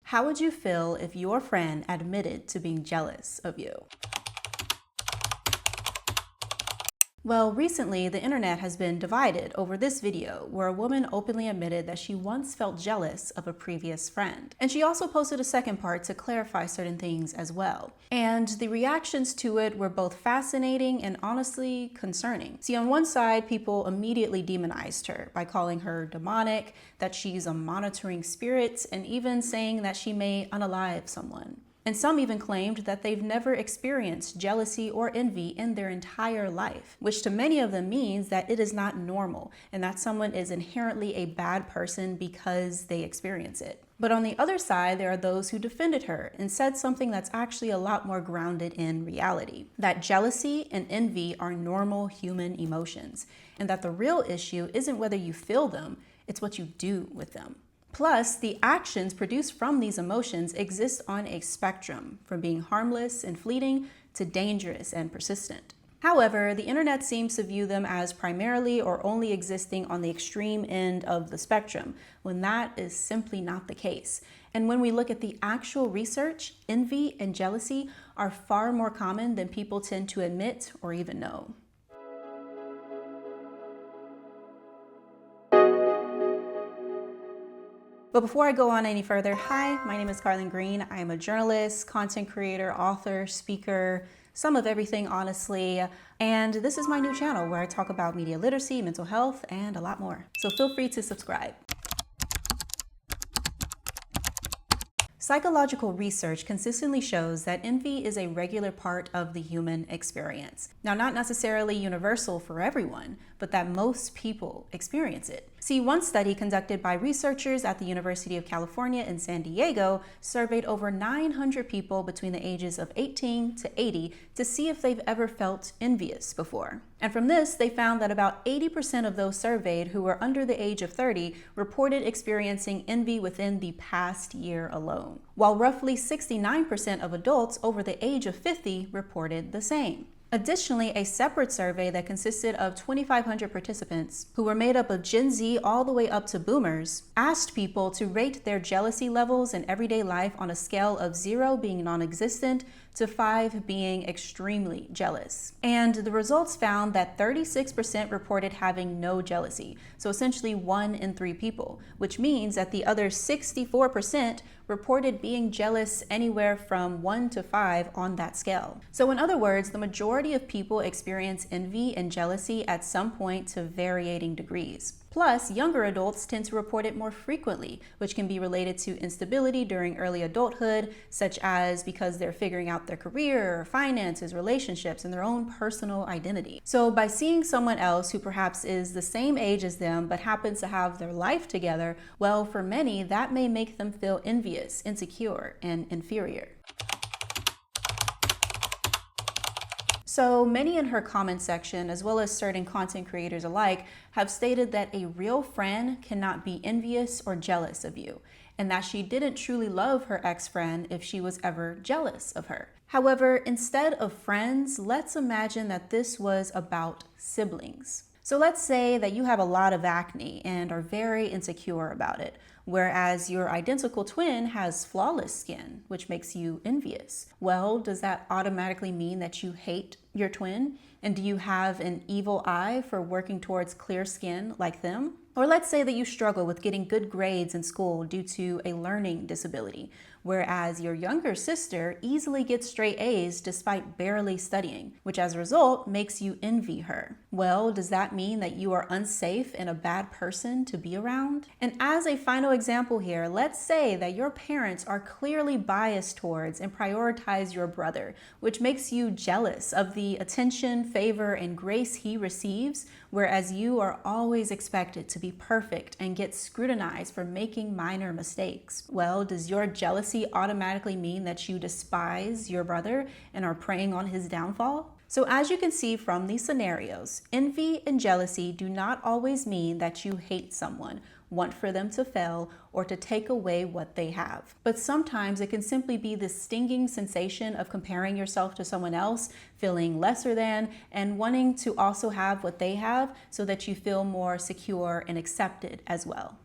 How would you feel if your friend admitted to being jealous of you? Well, recently, the internet has been divided over this video where a woman openly admitted that she once felt jealous of a previous friend. And she also posted a second part to clarify certain things as well. And the reactions to it were both fascinating and honestly concerning. See, on one side, people immediately demonized her by calling her demonic, that she's a monitoring spirit, and even saying that she may unalive someone. And some even claimed that they've never experienced jealousy or envy in their entire life, which to many of them means that it is not normal and that someone is inherently a bad person because they experience it. But on the other side, there are those who defended her and said something that's actually a lot more grounded in reality, that jealousy and envy are normal human emotions, and that the real issue isn't whether you feel them, it's what you do with them. Plus, the actions produced from these emotions exist on a spectrum, from being harmless and fleeting to dangerous and persistent. However, the internet seems to view them as primarily or only existing on the extreme end of the spectrum, when that is simply not the case. And when we look at the actual research, envy and jealousy are far more common than people tend to admit or even know. But before I go on any further, hi, my name is Carlin Green. I am a journalist, content creator, author, speaker, some of everything, honestly. And this is my new channel where I talk about media literacy, mental health, and a lot more. So feel free to subscribe. Psychological research consistently shows that envy is a regular part of the human experience. Now, not necessarily universal for everyone, but that most people experience it. See, one study conducted by researchers at the University of California in San Diego surveyed over 900 people between the ages of 18 to 80 to see if they've ever felt envious before. And from this, they found that about 80% of those surveyed who were under the age of 30 reported experiencing envy within the past year alone, while roughly 69% of adults over the age of 50 reported the same. Additionally, a separate survey that consisted of 2,500 participants who were made up of Gen Z all the way up to boomers asked people to rate their jealousy levels in everyday life on a scale of 0 being non-existent to 5 being extremely jealous. And the results found that 36% reported having no jealousy, so essentially 1 in 3 people, which means that the other 64% reported being jealous anywhere from 1 to 5 on that scale. So in other words, the majority of people experience envy and jealousy at some point to varying degrees. Plus, younger adults tend to report it more frequently, which can be related to instability during early adulthood, such as because they're figuring out their career, finances, relationships, and their own personal identity. So by seeing someone else who perhaps is the same age as them but happens to have their life together, well, for many, that may make them feel envious, insecure, and inferior. So many in her comment section, as well as certain content creators alike, have stated that a real friend cannot be envious or jealous of you, and that she didn't truly love her ex-friend if she was ever jealous of her. However, instead of friends, let's imagine that this was about siblings. So let's say that you have a lot of acne and are very insecure about it, whereas your identical twin has flawless skin, which makes you envious. Well, does that automatically mean that you hate your twin? And do you have an evil eye for working towards clear skin like them? Or let's say that you struggle with getting good grades in school due to a learning disability, whereas your younger sister easily gets straight A's despite barely studying, which as a result makes you envy her. Well, does that mean that you are unsafe and a bad person to be around? And as a final example here, let's say that your parents are clearly biased towards and prioritize your brother, which makes you jealous of the attention, favor, and grace he receives, whereas you are always expected to be perfect and get scrutinized for making minor mistakes. Well, does your jealousy automatically mean that you despise your brother and are preying on his downfall? So as you can see from these scenarios, envy and jealousy do not always mean that you hate someone, want for them to fail, or to take away what they have. But sometimes it can simply be the stinging sensation of comparing yourself to someone else, feeling lesser than, and wanting to also have what they have so that you feel more secure and accepted as well.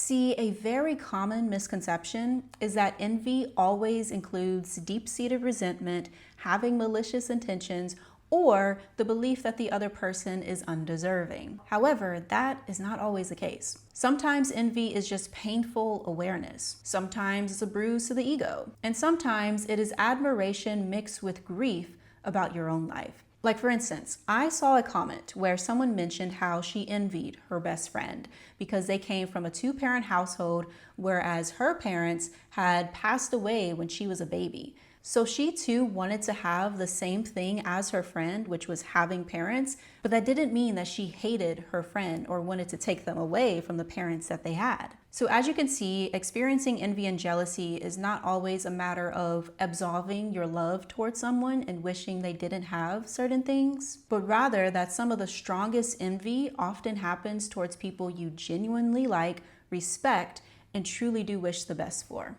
See, a very common misconception is that envy always includes deep-seated resentment, having malicious intentions, or the belief that the other person is undeserving. However, that is not always the case. Sometimes envy is just painful awareness. Sometimes it's a bruise to the ego. And sometimes it is admiration mixed with grief about your own life. Like for instance, I saw a comment where someone mentioned how she envied her best friend because they came from a two-parent household, whereas her parents had passed away when she was a baby. So she too wanted to have the same thing as her friend, which was having parents, but that didn't mean that she hated her friend or wanted to take them away from the parents that they had. So as you can see, experiencing envy and jealousy is not always a matter of absolving your love towards someone and wishing they didn't have certain things, but rather that some of the strongest envy often happens towards people you genuinely like, respect, and truly do wish the best for.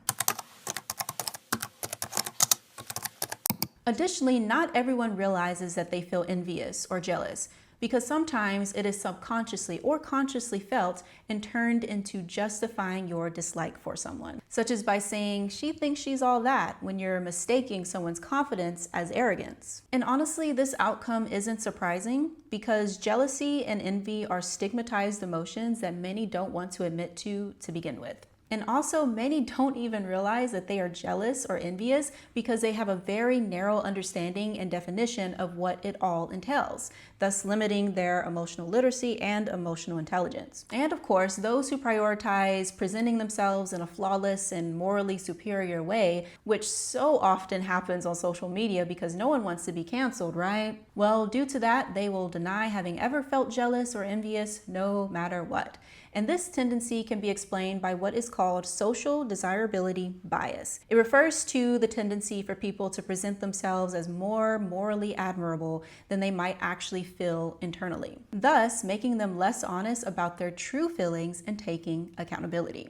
Additionally, not everyone realizes that they feel envious or jealous, because sometimes it is subconsciously or consciously felt and turned into justifying your dislike for someone, such as by saying she thinks she's all that when you're mistaking someone's confidence as arrogance. And honestly, this outcome isn't surprising because jealousy and envy are stigmatized emotions that many don't want to admit to begin with. And also, many don't even realize that they are jealous or envious because they have a very narrow understanding and definition of what it all entails, thus limiting their emotional literacy and emotional intelligence. And of course, those who prioritize presenting themselves in a flawless and morally superior way, which so often happens on social media because no one wants to be canceled, right? Well, due to that, they will deny having ever felt jealous or envious no matter what. And this tendency can be explained by what is called social desirability bias. It refers to the tendency for people to present themselves as more morally admirable than they might actually feel internally, thus making them less honest about their true feelings and taking accountability.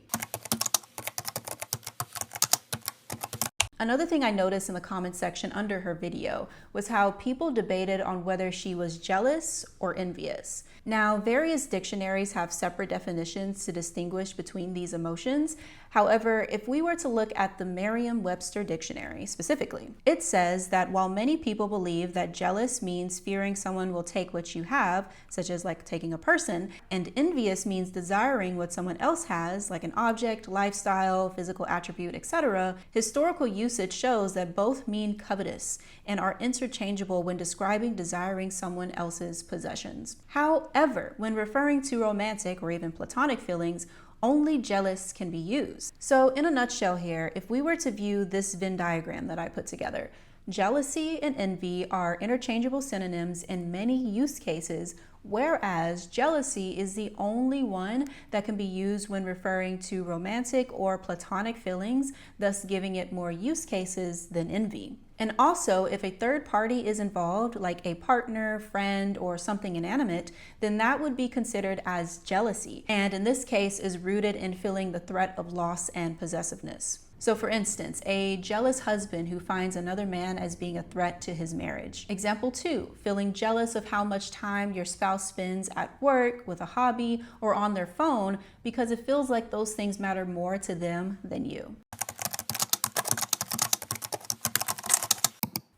Another thing I noticed in the comment section under her video was how people debated on whether she was jealous or envious. Now, various dictionaries have separate definitions to distinguish between these emotions. However, if we were to look at the Merriam-Webster dictionary specifically, it says that while many people believe that jealous means fearing someone will take what you have, such as like taking a person, and envious means desiring what someone else has, like an object, lifestyle, physical attribute, etc., historical usage shows that both mean covetous and are interchangeable when describing desiring someone else's possessions. However, when referring to romantic or even platonic feelings, only jealous can be used. So in a nutshell here, if we were to view this Venn diagram that I put together, jealousy and envy are interchangeable synonyms in many use cases, whereas jealousy is the only one that can be used when referring to romantic or platonic feelings, thus giving it more use cases than envy. And also, if a third party is involved, like a partner, friend, or something inanimate, then that would be considered as jealousy, and in this case is rooted in feeling the threat of loss and possessiveness. So for instance, a jealous husband who finds another man as being a threat to his marriage. Example 2, feeling jealous of how much time your spouse spends at work, with a hobby, or on their phone because it feels like those things matter more to them than you.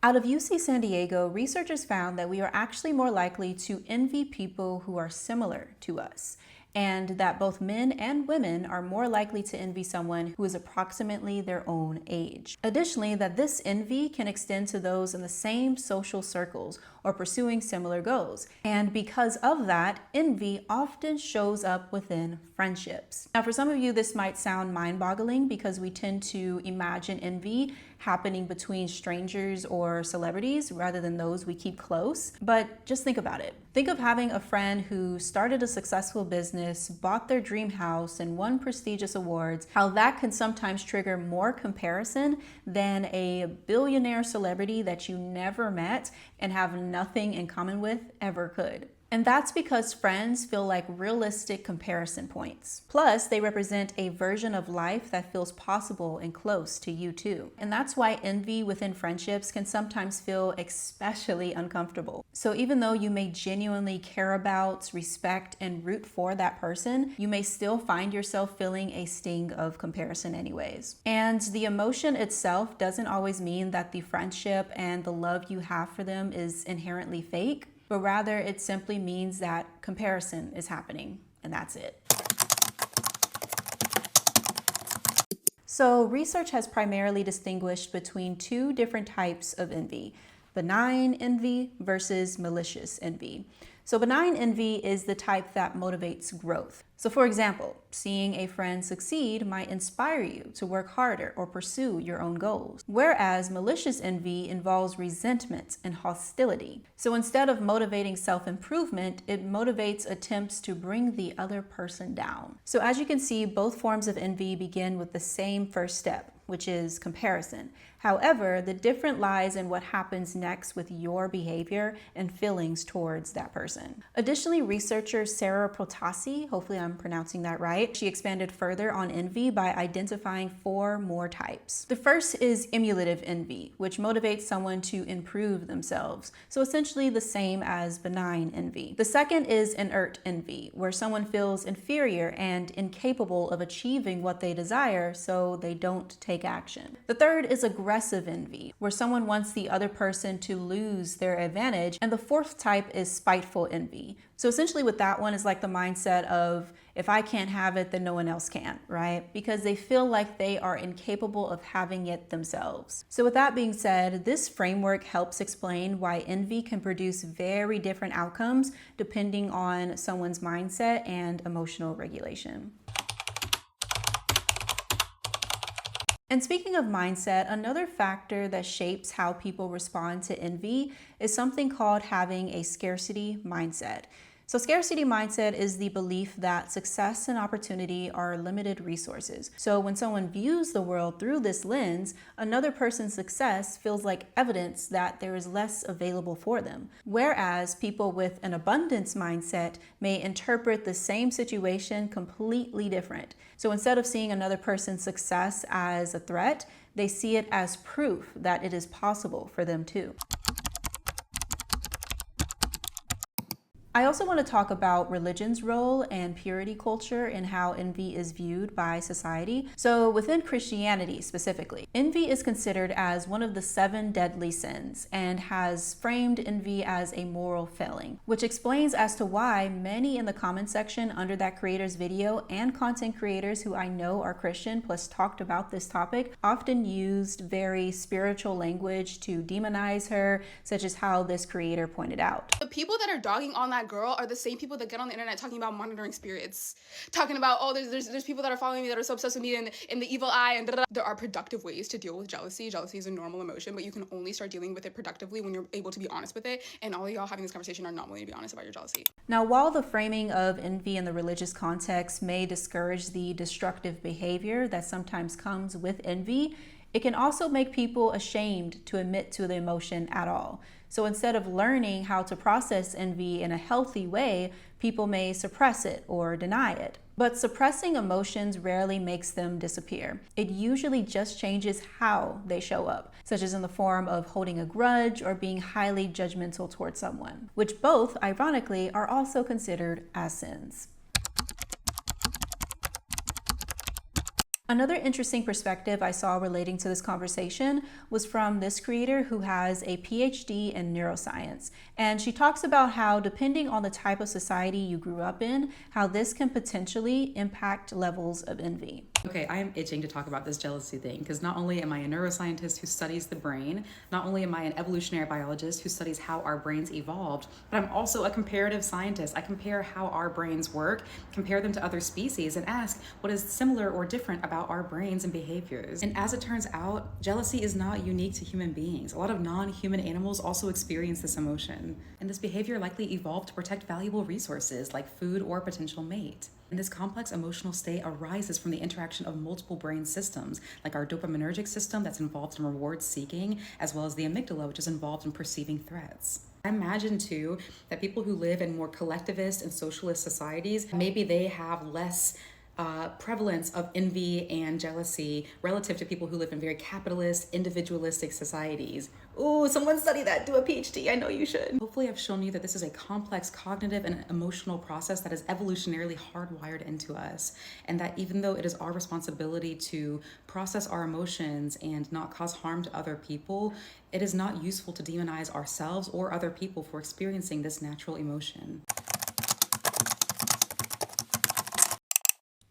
Out of UC San Diego, researchers found that we are actually more likely to envy people who are similar to us, and that both men and women are more likely to envy someone who is approximately their own age. Additionally, that this envy can extend to those in the same social circles or pursuing similar goals. And because of that, envy often shows up within friendships. Now, for some of you, this might sound mind-boggling because we tend to imagine envy happening between strangers or celebrities rather than those we keep close. But just think about it. Think of having a friend who started a successful business, bought their dream house, and won prestigious awards, how that can sometimes trigger more comparison than a billionaire celebrity that you never met and have nothing in common with ever could. And that's because friends feel like realistic comparison points. Plus, they represent a version of life that feels possible and close to you too. And that's why envy within friendships can sometimes feel especially uncomfortable. So even though you may genuinely care about, respect, and root for that person, you may still find yourself feeling a sting of comparison anyways. And the emotion itself doesn't always mean that the friendship and the love you have for them is inherently fake, but rather it simply means that comparison is happening, and that's it. So research has primarily distinguished between two different types of envy: benign envy versus malicious envy. So benign envy is the type that motivates growth. So for example, seeing a friend succeed might inspire you to work harder or pursue your own goals. Whereas malicious envy involves resentment and hostility. So instead of motivating self-improvement, it motivates attempts to bring the other person down. So as you can see, both forms of envy begin with the same first step, which is comparison. However, the difference lies in what happens next with your behavior and feelings towards that person. Additionally, researcher Sarah Protasi, hopefully I'm pronouncing that right, she expanded further on envy by identifying 4 more types. The first is emulative envy, which motivates someone to improve themselves. So essentially the same as benign envy. The second is inert envy, where someone feels inferior and incapable of achieving what they desire, so they don't take action. The third is aggressive envy, where someone wants the other person to lose their advantage. And the fourth type is spiteful envy. So essentially with that one is like the mindset of, if I can't have it, then no one else can, right? Because they feel like they are incapable of having it themselves. So with that being said, this framework helps explain why envy can produce very different outcomes depending on someone's mindset and emotional regulation. And speaking of mindset, another factor that shapes how people respond to envy is something called having a scarcity mindset. So scarcity mindset is the belief that success and opportunity are limited resources. So when someone views the world through this lens, another person's success feels like evidence that there is less available for them. Whereas people with an abundance mindset may interpret the same situation completely different. So instead of seeing another person's success as a threat, they see it as proof that it is possible for them too. I also want to talk about religion's role and purity culture and how envy is viewed by society. So within Christianity specifically, envy is considered as one of the 7 deadly sins and has framed envy as a moral failing, which explains as to why many in the comment section under that creator's video and content creators who I know are Christian plus talked about this topic often used very spiritual language to demonize her, such as how this creator pointed out. The people that are dogging on that girl are the same people that get on the internet talking about monitoring spirits, talking about, oh, there's people that are following me that are so obsessed with me and the evil eye and da-da-da. There are productive ways to deal with jealousy. Jealousy is a normal emotion, but you can only start dealing with it productively when you're able to be honest with it. And all of y'all having this conversation are not willing to be honest about your jealousy. Now, while the framing of envy in the religious context may discourage the destructive behavior that sometimes comes with envy, it can also make people ashamed to admit to the emotion at all. So instead of learning how to process envy in a healthy way, people may suppress it or deny it. But suppressing emotions rarely makes them disappear. It usually just changes how they show up, such as in the form of holding a grudge or being highly judgmental towards someone, which both, ironically, are also considered as sins. Another interesting perspective I saw relating to this conversation was from this creator who has a PhD in neuroscience. And she talks about how, depending on the type of society you grew up in, how this can potentially impact levels of envy. Okay, I am itching to talk about this jealousy thing because not only am I a neuroscientist who studies the brain, not only am I an evolutionary biologist who studies how our brains evolved, but I'm also a comparative scientist. I compare how our brains work, compare them to other species, and ask what is similar or different about our brains and behaviors. And as it turns out, jealousy is not unique to human beings. A lot of non-human animals also experience this emotion. And this behavior likely evolved to protect valuable resources like food or a potential mate. And this complex emotional state arises from the interaction of multiple brain systems, like our dopaminergic system that's involved in reward seeking, as well as the amygdala, which is involved in perceiving threats. I imagine too that people who live in more collectivist and socialist societies, maybe they have less prevalence of envy and jealousy relative to people who live in very capitalist, individualistic societies. Ooh, someone study that, do a PhD, I know you should. Hopefully I've shown you that this is a complex cognitive and emotional process that is evolutionarily hardwired into us, and that even though it is our responsibility to process our emotions and not cause harm to other people, it is not useful to demonize ourselves or other people for experiencing this natural emotion.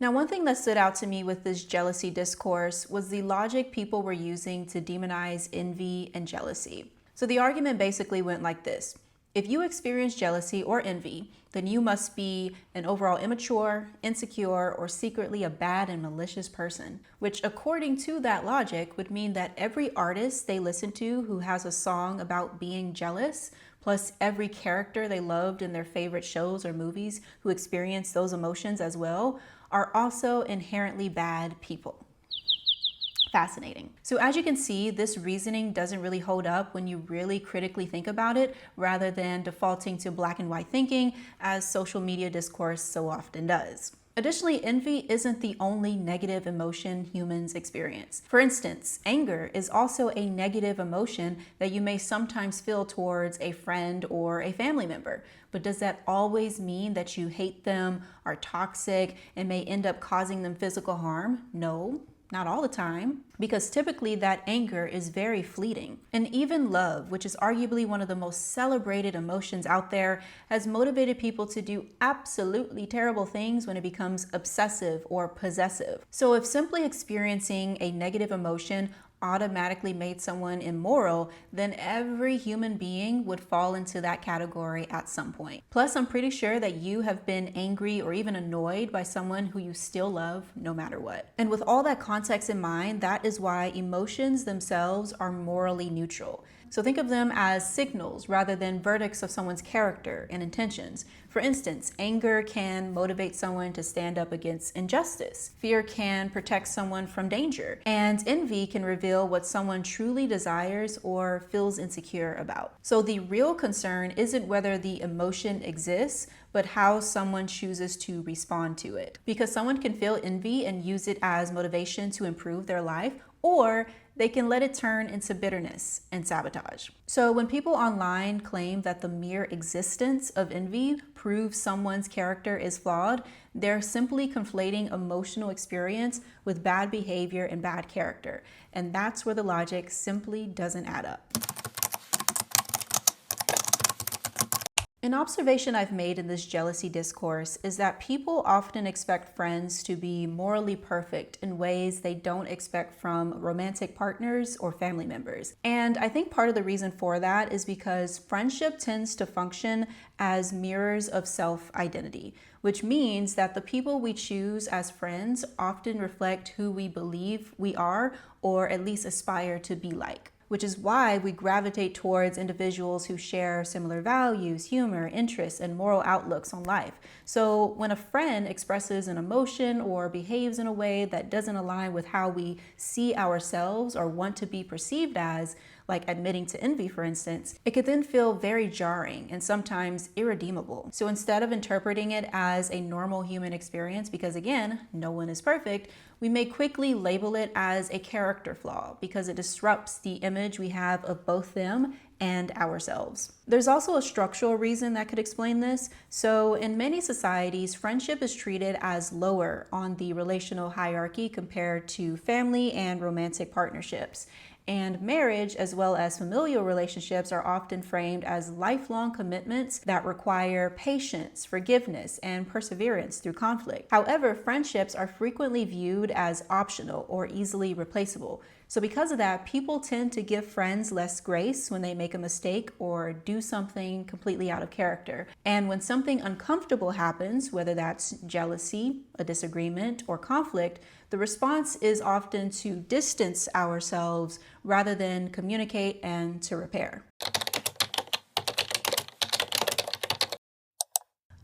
Now, one thing that stood out to me with this jealousy discourse was the logic people were using to demonize envy and jealousy. So the argument basically went like this. If you experience jealousy or envy, then you must be an overall immature, insecure, or secretly a bad and malicious person, which according to that logic would mean that every artist they listen to who has a song about being jealous, plus every character they loved in their favorite shows or movies who experienced those emotions as well, are also inherently bad people. Fascinating. So as you can see, this reasoning doesn't really hold up when you really critically think about it, rather than defaulting to black and white thinking, as social media discourse so often does. Additionally, envy isn't the only negative emotion humans experience. For instance, anger is also a negative emotion that you may sometimes feel towards a friend or a family member. But does that always mean that you hate them, are toxic, and may end up causing them physical harm? No. Not all the time, because typically that anger is very fleeting. And even love, which is arguably one of the most celebrated emotions out there, has motivated people to do absolutely terrible things when it becomes obsessive or possessive. So if simply experiencing a negative emotion automatically made someone immoral, then every human being would fall into that category at some point. Plus, I'm pretty sure that you have been angry or even annoyed by someone who you still love no matter what. And with all that context in mind, that is why emotions themselves are morally neutral. So think of them as signals rather than verdicts of someone's character and intentions. For instance, anger can motivate someone to stand up against injustice. Fear can protect someone from danger. And envy can reveal what someone truly desires or feels insecure about. So the real concern isn't whether the emotion exists, but how someone chooses to respond to it. Because someone can feel envy and use it as motivation to improve their life, or they can let it turn into bitterness and sabotage. So when people online claim that the mere existence of envy proves someone's character is flawed, they're simply conflating emotional experience with bad behavior and bad character. And that's where the logic simply doesn't add up. An observation I've made in this jealousy discourse is that people often expect friends to be morally perfect in ways they don't expect from romantic partners or family members. And I think part of the reason for that is because friendship tends to function as mirrors of self-identity, which means that the people we choose as friends often reflect who we believe we are, or at least aspire to be like. Which is why we gravitate towards individuals who share similar values, humor, interests, and moral outlooks on life. So when a friend expresses an emotion or behaves in a way that doesn't align with how we see ourselves or want to be perceived as, like admitting to envy, for instance, it could then feel very jarring and sometimes irredeemable. So instead of interpreting it as a normal human experience, because again, no one is perfect, we may quickly label it as a character flaw because it disrupts the image we have of both them and ourselves. There's also a structural reason that could explain this. So in many societies, friendship is treated as lower on the relational hierarchy compared to family and romantic partnerships. And marriage, as well as familial relationships, are often framed as lifelong commitments that require patience, forgiveness, and perseverance through conflict. However, friendships are frequently viewed as optional or easily replaceable. So because of that, people tend to give friends less grace when they make a mistake or do something completely out of character. And when something uncomfortable happens, whether that's jealousy, a disagreement, or conflict, the response is often to distance ourselves rather than communicate and to repair.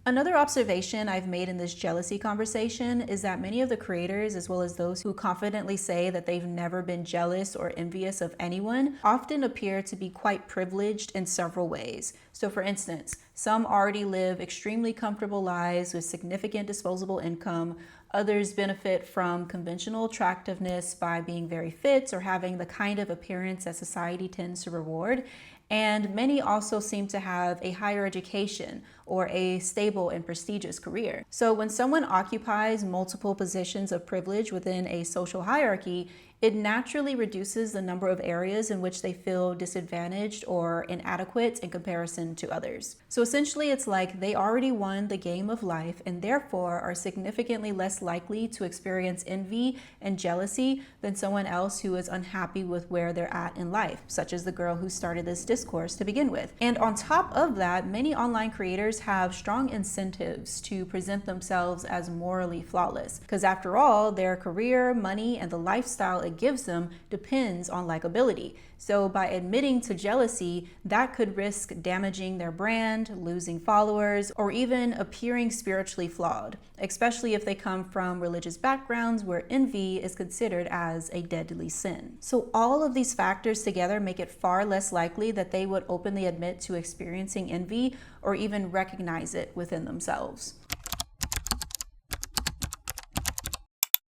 Another observation I've made in this jealousy conversation is that many of the creators, as well as those who confidently say that they've never been jealous or envious of anyone, often appear to be quite privileged in several ways. So for instance, some already live extremely comfortable lives with significant disposable income. Others benefit from conventional attractiveness by being very fit or having the kind of appearance that society tends to reward. And many also seem to have a higher education or a stable and prestigious career. So when someone occupies multiple positions of privilege within a social hierarchy, it naturally reduces the number of areas in which they feel disadvantaged or inadequate in comparison to others. So essentially, it's like they already won the game of life and therefore are significantly less likely to experience envy and jealousy than someone else who is unhappy with where they're at in life, such as the girl who started this discourse to begin with. And on top of that, many online creators have strong incentives to present themselves as morally flawless, because after all, their career, money, and the lifestyle it gives them depends on likability. So by admitting to jealousy, that could risk damaging their brand, losing followers, or even appearing spiritually flawed, especially if they come from religious backgrounds where envy is considered as a deadly sin. So all of these factors together make it far less likely that they would openly admit to experiencing envy or even recognize it within themselves.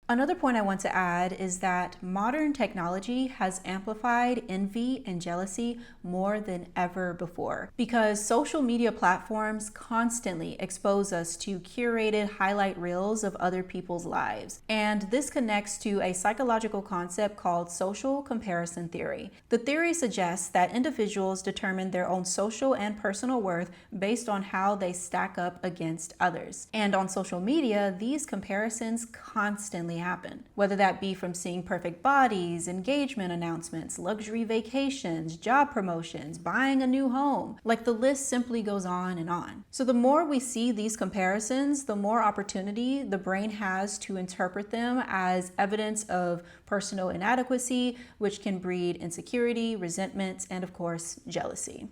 Another point I want to add is that modern technology has amplified envy and jealousy more than ever before, because social media platforms constantly expose us to curated highlight reels of other people's lives. And this connects to a psychological concept called social comparison theory. The theory suggests that individuals determine their own social and personal worth based on how they stack up against others. And on social media, these comparisons constantly happen, whether that be from seeing perfect bodies, engagement announcements, luxury vacations, job promotions, buying a new home. Like the list simply goes on and on. So the more we see these comparisons, the more opportunity the brain has to interpret them as evidence of personal inadequacy, which can breed insecurity, resentment, and of course, jealousy.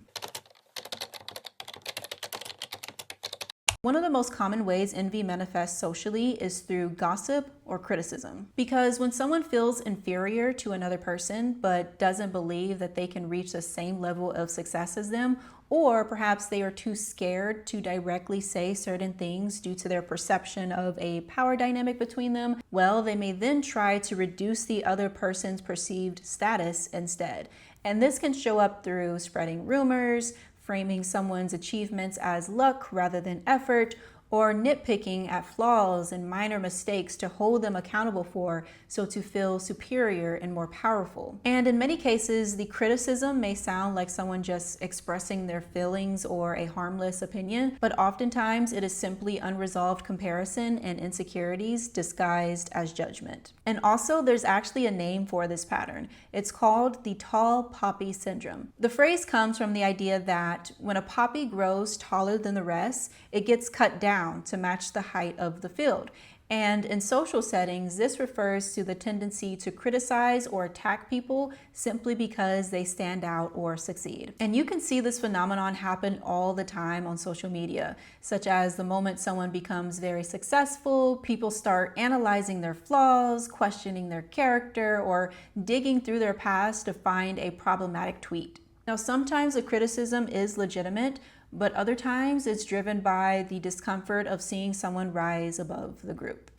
One of the most common ways envy manifests socially is through gossip or criticism. Because when someone feels inferior to another person but doesn't believe that they can reach the same level of success as them, or perhaps they are too scared to directly say certain things due to their perception of a power dynamic between them, well, they may then try to reduce the other person's perceived status instead. And this can show up through spreading rumors, framing someone's achievements as luck rather than effort, or nitpicking at flaws and minor mistakes to hold them accountable for, so to feel superior and more powerful. And in many cases, the criticism may sound like someone just expressing their feelings or a harmless opinion, but oftentimes it is simply unresolved comparison and insecurities disguised as judgment. And also, there's actually a name for this pattern. It's called the tall poppy syndrome. The phrase comes from the idea that when a poppy grows taller than the rest, it gets cut down to match the height of the field. And in social settings, this refers to the tendency to criticize or attack people simply because they stand out or succeed. And you can see this phenomenon happen all the time on social media, such as the moment someone becomes very successful, people start analyzing their flaws, questioning their character, or digging through their past to find a problematic tweet. Now, sometimes the criticism is legitimate, but other times it's driven by the discomfort of seeing someone rise above the group.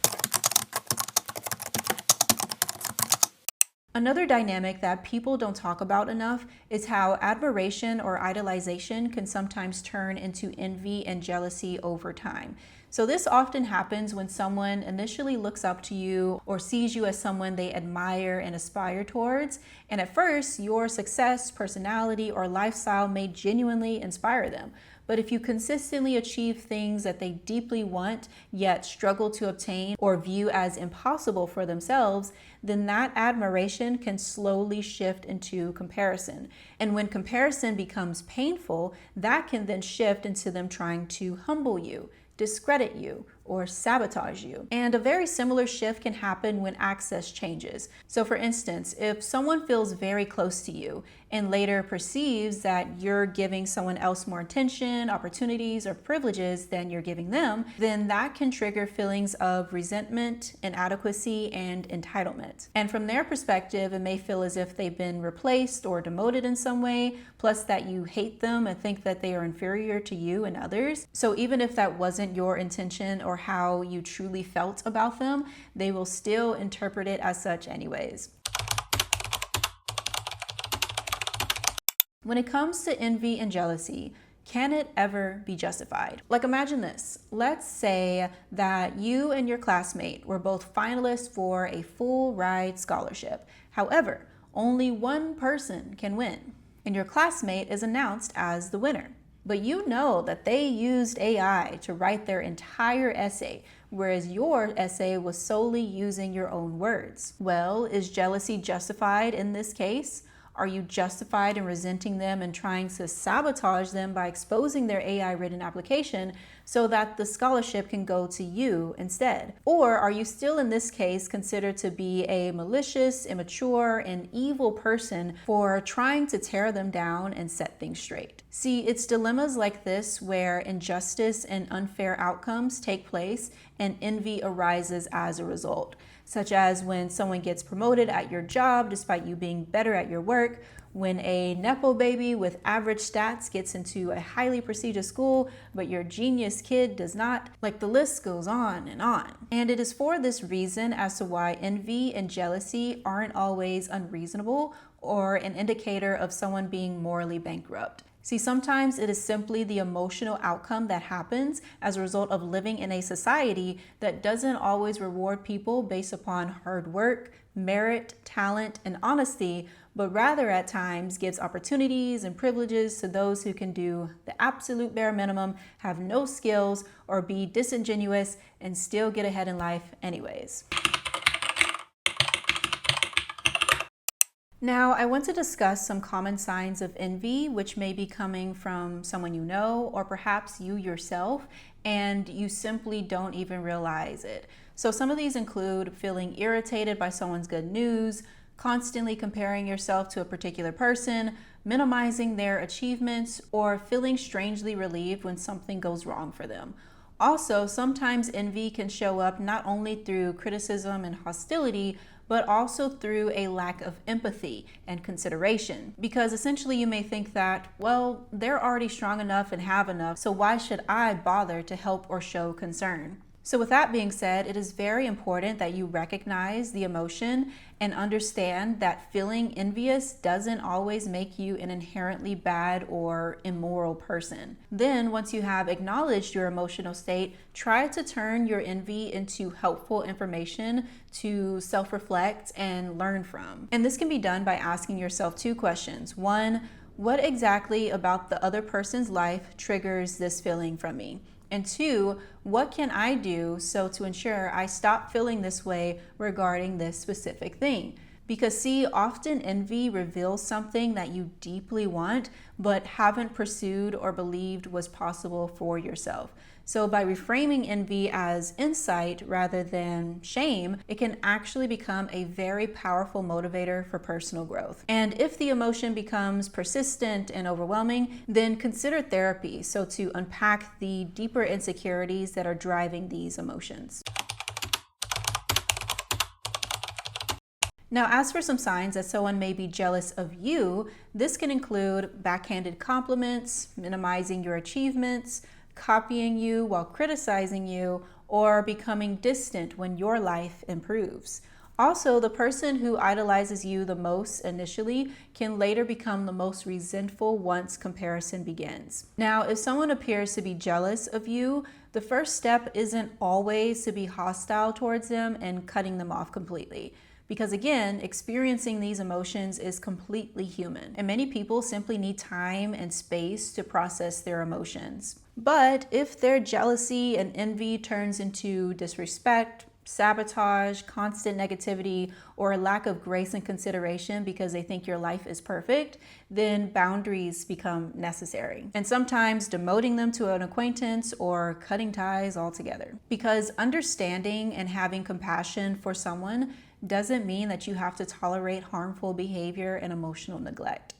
Another dynamic that people don't talk about enough is how admiration or idolization can sometimes turn into envy and jealousy over time. So this often happens when someone initially looks up to you or sees you as someone they admire and aspire towards. And at first, your success, personality, or lifestyle may genuinely inspire them. But if you consistently achieve things that they deeply want, yet struggle to obtain or view as impossible for themselves, then that admiration can slowly shift into comparison. And when comparison becomes painful, that can then shift into them trying to humble you, discredit you, or sabotage you. And a very similar shift can happen when access changes. So for instance, if someone feels very close to you and later perceives that you're giving someone else more attention, opportunities, or privileges than you're giving them, then that can trigger feelings of resentment, inadequacy, and entitlement. And from their perspective, it may feel as if they've been replaced or demoted in some way, plus that you hate them and think that they are inferior to you and others. So even if that wasn't your intention or how you truly felt about them, they will still interpret it as such anyways. When it comes to envy and jealousy, can it ever be justified? Like imagine this. Let's say that you and your classmate were both finalists for a full ride scholarship. However, only one person can win, and your classmate is announced as the winner. But you know that they used AI to write their entire essay, whereas your essay was solely using your own words. Well, is jealousy justified in this case? Are you justified in resenting them and trying to sabotage them by exposing their AI written application so that the scholarship can go to you instead? Or are you still in this case considered to be a malicious, immature, and evil person for trying to tear them down and set things straight? See, it's dilemmas like this where injustice and unfair outcomes take place and envy arises as a result, such as when someone gets promoted at your job despite you being better at your work, when a Nepo baby with average stats gets into a highly prestigious school, but your genius kid does not. Like the list goes on and on. And it is for this reason as to why envy and jealousy aren't always unreasonable or an indicator of someone being morally bankrupt. See, sometimes it is simply the emotional outcome that happens as a result of living in a society that doesn't always reward people based upon hard work, merit, talent, and honesty, but rather at times gives opportunities and privileges to those who can do the absolute bare minimum, have no skills, or be disingenuous and still get ahead in life anyways. Now, I want to discuss some common signs of envy, which may be coming from someone you know, or perhaps you yourself, and you simply don't even realize it. So some of these include feeling irritated by someone's good news, constantly comparing yourself to a particular person, minimizing their achievements, or feeling strangely relieved when something goes wrong for them. Also, sometimes envy can show up not only through criticism and hostility, but also through a lack of empathy and consideration. Because essentially you may think that, well, they're already strong enough and have enough, so why should I bother to help or show concern? So with that being said, it is very important that you recognize the emotion and understand that feeling envious doesn't always make you an inherently bad or immoral person. Then, once you have acknowledged your emotional state, try to turn your envy into helpful information to self-reflect and learn from. And this can be done by asking yourself two questions. One, what exactly about the other person's life triggers this feeling from me? And two, what can I do so to ensure I stop feeling this way regarding this specific thing? Because see, often envy reveals something that you deeply want, but haven't pursued or believed was possible for yourself. So by reframing envy as insight rather than shame, it can actually become a very powerful motivator for personal growth. And if the emotion becomes persistent and overwhelming, then consider therapy so to unpack the deeper insecurities that are driving these emotions. Now, as for some signs that someone may be jealous of you, this can include backhanded compliments, minimizing your achievements, copying you while criticizing you, or becoming distant when your life improves. Also, the person who idolizes you the most initially can later become the most resentful once comparison begins. Now, if someone appears to be jealous of you, the first step isn't always to be hostile towards them and cutting them off completely. Because again, experiencing these emotions is completely human, and many people simply need time and space to process their emotions. But if their jealousy and envy turns into disrespect, sabotage, constant negativity, or a lack of grace and consideration because they think your life is perfect, then boundaries become necessary. And sometimes demoting them to an acquaintance or cutting ties altogether. Because understanding and having compassion for someone doesn't mean that you have to tolerate harmful behavior and emotional neglect.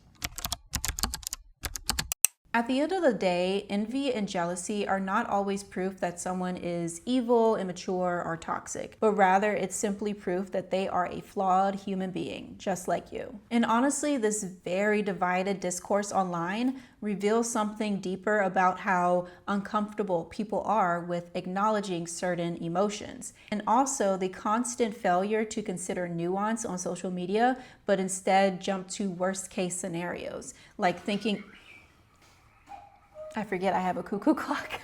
At the end of the day, envy and jealousy are not always proof that someone is evil, immature, or toxic, but rather it's simply proof that they are a flawed human being, just like you. And honestly, this very divided discourse online reveals something deeper about how uncomfortable people are with acknowledging certain emotions, and also the constant failure to consider nuance on social media, but instead jump to worst case scenarios, like thinking, I forget I have a cuckoo clock.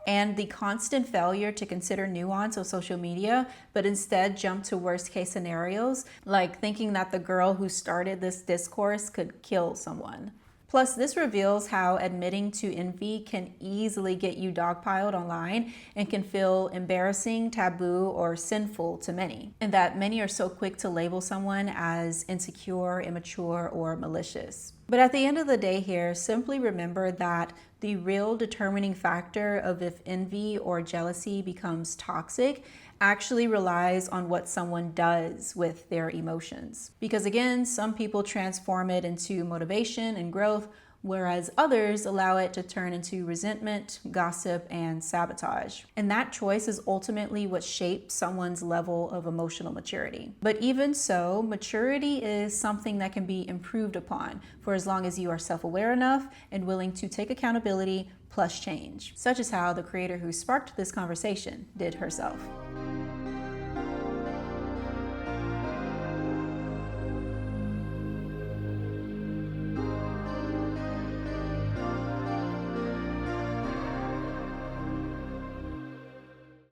And the constant failure to consider nuance on social media, but instead jump to worst case scenarios, like thinking that the girl who started this discourse could kill someone. Plus, this reveals how admitting to envy can easily get you dogpiled online and can feel embarrassing, taboo, or sinful to many. And that many are so quick to label someone as insecure, immature, or malicious. But at the end of the day here, simply remember that the real determining factor of if envy or jealousy becomes toxic actually relies on what someone does with their emotions. Because again, some people transform it into motivation and growth, whereas others allow it to turn into resentment, gossip, and sabotage. And that choice is ultimately what shapes someone's level of emotional maturity. But even so, maturity is something that can be improved upon for as long as you are self-aware enough and willing to take accountability plus change, such as how the creator who sparked this conversation did herself.